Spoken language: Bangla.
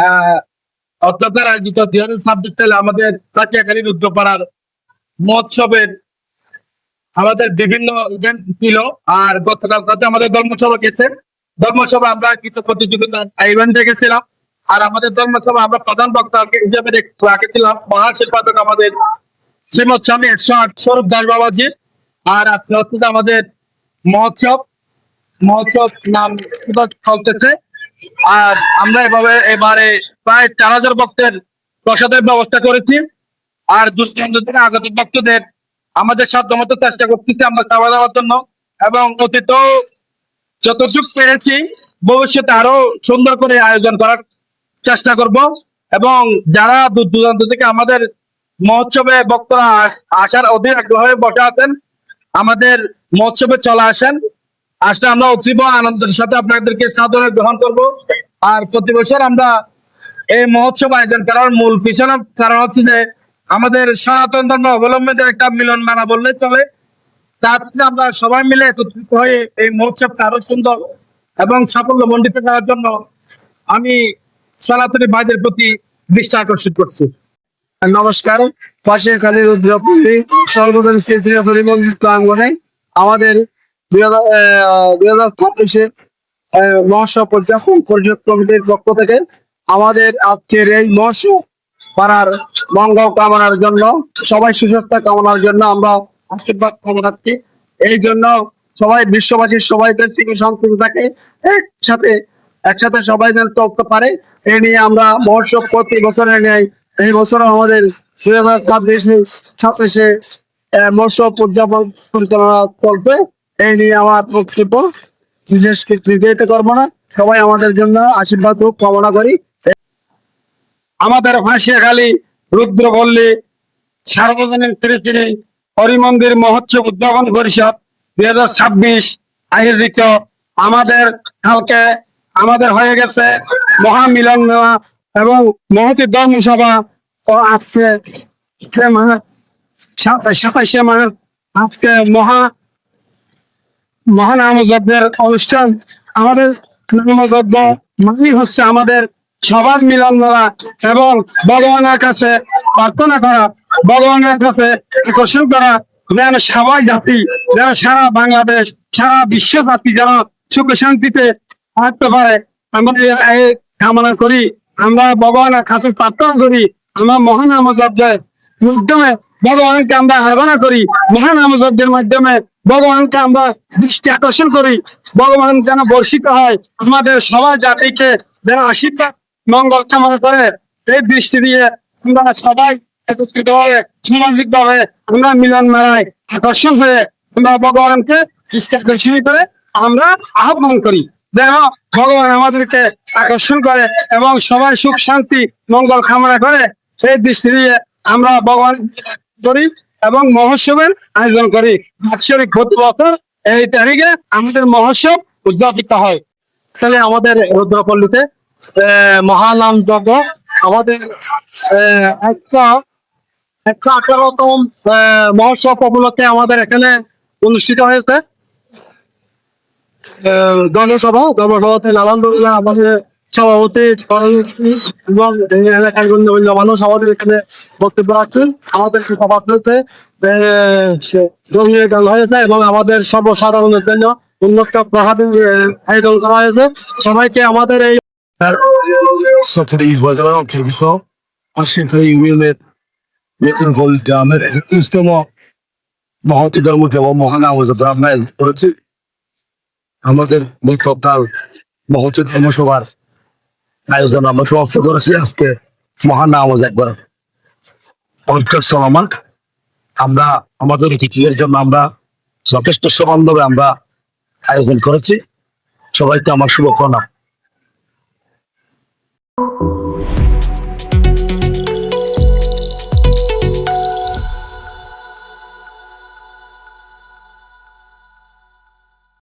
আহ অত্যন্ত আয়োজিত 2026 সালে আমাদের কাটিয়াখালী রুদ্রপাড়ার মহোৎসবের আমাদের বিভিন্ন ইভেন্ট ছিল। আর গতকাল আমাদের ধর্মসভা গেছে। ধর্মসভা আমরা কিছু প্রতিযোগিতা ইভেন্টে গেছিলাম। আর আমাদের ধর্মসভা আমরা প্রধান বক্তা হিসেবে রেখেছিলাম মহাশিল্পাদক আমাদের শ্রীমৎ স্বামী 108 স্বরূপ দাস বাবাজি। আর আজকে হচ্ছে আমাদের মহোৎসব মহোৎসব নাম চলতেছে। আর আমরা এবারে প্রায় 4000 ভক্তের প্রসাদের ব্যবস্থা করেছি। আর দূর দূরান্ত থেকে আগত ভক্তদের আমাদের সাধ্যমতো চেষ্টা করতেছি আমরা খাওয়া দাওয়ার জন্য, এবং অতীতেও যতটুকু পেরেছি ভবিষ্যতে আরো সুন্দর করে আয়োজন করার চেষ্টা করব। এবং যারা দূর দূরান্ত থেকে আমাদের মহোৎসবে বক্তরা আসার অধীর আগ্রহে বসে আছেন, আমাদের মহোৎসবে চলে আসেন। আসলে আমরা অতীব আনন্দের সাথে আপনাদেরকে সাদরে গ্রহণ করব। আর প্রতি বছর আমরা এই মহোৎসব আয়োজন করার মূল পিছনে কারণ হচ্ছে যে আমাদের সনাতন ধর্ম অবলম্বনের একটা মিলন মেলা বললে চলে। তার আমরা সবাই মিলে একত্রিত হয়ে এই মহোৎসবটা আরো সুন্দর এবং সাফল্য মণ্ডিত করার জন্য আমি সনাতনী ভাইদের প্রতি দৃষ্টি আকর্ষণ করছি। নমস্কার। কাটিয়াখালী রুদ্রপল্লী সর্বজনীন কেন্দ্রীয় মন্দির প্রাঙ্গনে আমাদের 2026 মহোৎসব উদযাপন পরিষদ কমিটির পক্ষ থেকে আমাদের আজকের এই মহোৎসব পাড়ার মঙ্গল কামনার জন্য, সবাই সুস্বাস্থ্য কামনার জন্য আমরা আশীর্বাদ কামনাচ্ছি। এই জন্য সবাই বিশ্ববাসীর সবাই থেকে শান্তি থাকে, একসাথে সবাই যেন চলতে পারে এই নিয়ে আমরা মহোৎসব প্রতি বছরের ন্যায় এই বছর আমাদের 2026 মহোৎসব উদযাপন পরিচালনা চলবে। এই নিয়ে আমার বক্তব্য বিশেষ কিছু করবো না। সবাই আমাদের জন্য আশীর্বাদ কামনা করি। আমাদের কাটিয়াখালী রুদ্রপল্লী সার্বজনীন শ্রী হরিমন্দির মহোৎসব উদ্যাপন পরিষদ 2026 আয়োজিত আমাদের কালকে আমাদের হয়ে গেছে মহামিলন মেলা এবং মহতি ধর্মসভা ও আজকে 27 মার্চ আজকে মহানামযজ্ঞের অনুষ্ঠান। আমাদের নামযজ্ঞ মানে হচ্ছে আমাদের সবার মিলন মেলা এবং ভগবানের কাছে প্রার্থনা করা, ভগবানের কাছে আকর্ষণ করা যেন সবাই জাতি, যেন সারা বাংলাদেশ, সারা বিশ্ব জাতি যেন সুখ শান্তিতে থাকতে পারে আমরা এই কামনা করি। আমরা ভগবানের কাছে প্রার্থনা করি, আমরা মহানামযজ্ঞের মাধ্যমে ভগবানকে আমরা আরাধনা করি, মহানামযজ্ঞের মাধ্যমে ভগবানকে আমরা দৃষ্টি আকর্ষণ করি। ভগবান যেন বর্ষিত হয় আমাদের সবার জাতিকে যেন আশীর্বাদ মঙ্গল কামনা করে এই দৃষ্টি দিয়ে আমরা সবাই একত্রিত হয়ে সামাজিক ভাবে আমরা মিলন মেলায় আকর্ষণ হয়ে আমরা ভগবানকে দৃষ্টি আকর্ষণ করে আমরা আহ্বান করি যেন ভগবান আমাদেরকে আকর্ষণ করে এবং সবাই সুখ শান্তি মঙ্গল কামনা করে সেই দৃষ্টি দিয়ে আমরা ভগবান করি এবং মহোৎসবের আয়োজন করি। বাৎসরিক প্রতি বছর এই তারিখে আমাদের মহোৎসব উদযাপিত হয়। তাহলে আমাদের রুদ্রপল্লীতে মহানাম যজ্ঞ আমাদের 118তম মহোৎসব উপলক্ষে আমাদের এখানে অনুষ্ঠিত হয়েছে ধর্মসভাতে আলহামদুলিল্লাহ আমাদের সভাপতি এবং এলাকার গণ্যমান্য মানুষ আমাদের এখানে বক্তব্য রাখছেন। আমাদের সভাপতিতে গান হয়েছে এবং আমাদের সর্বসাধারণের জন্য উন্নত প্রসাদের আয়োজন করা হয়েছে। সবাইকে আমাদের এই So today's weather on TV show, I should tell you we'll looking for this down there. It's still more মহতি ধর্ম দেওয়া মহানা was a ব্রাহ্মণ করেছে আমাদের বৈঠকটার মহতি ধর্মসভার আয়োজন আমরা সমাপ্ত করেছি। আজকে মহানামজ একবার পরিষ্কার সলামাত আমরা আমাদের অতিথিদের জন্য আমরা যথেষ্ট সমানভাবে আমরা আয়োজন করেছি। সবাইকে আমার শুভকামনা।